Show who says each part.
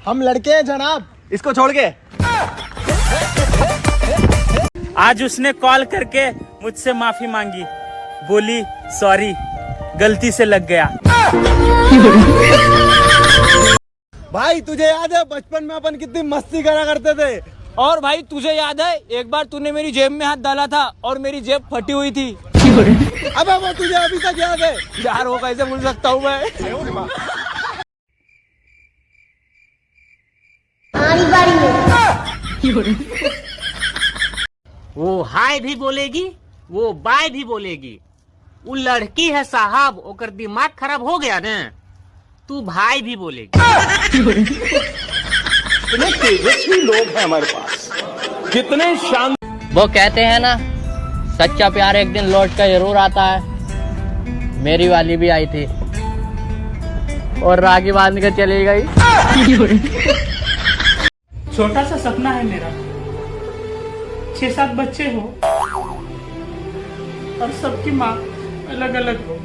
Speaker 1: हम लड़के हैं जनाब, इसको छोड़ के।
Speaker 2: आज उसने कॉल करके मुझसे माफी मांगी, बोली सॉरी गलती से लग गया।
Speaker 1: भाई तुझे याद है बचपन में अपन कितनी मस्ती करा करते थे।
Speaker 3: और भाई तुझे याद है एक बार तूने मेरी जेब में हाथ डाला था और मेरी जेब फटी हुई थी।
Speaker 1: अबे वो तुझे अभी तक याद है
Speaker 3: यार वो कैसे भूल सकता हूँ मैं।
Speaker 4: वो हाय भी बोलेगी, वो बाय भी बोलेगी। वो लड़की है साहब, ओकर दिमाग खराब हो गया न, तू भाई भी बोलेगी।
Speaker 5: कितने तेजस्वी लोग हैं हमारे पास, कितने शांत।
Speaker 4: वो कहते हैं ना, सच्चा प्यार एक दिन लौट कर जरूर आता है। मेरी वाली भी आई थी और राखी बांध कर चली गई।
Speaker 2: छोटा सा सपना है मेरा, 6-7 बच्चे हो और सबकी माँ अलग अलग हो।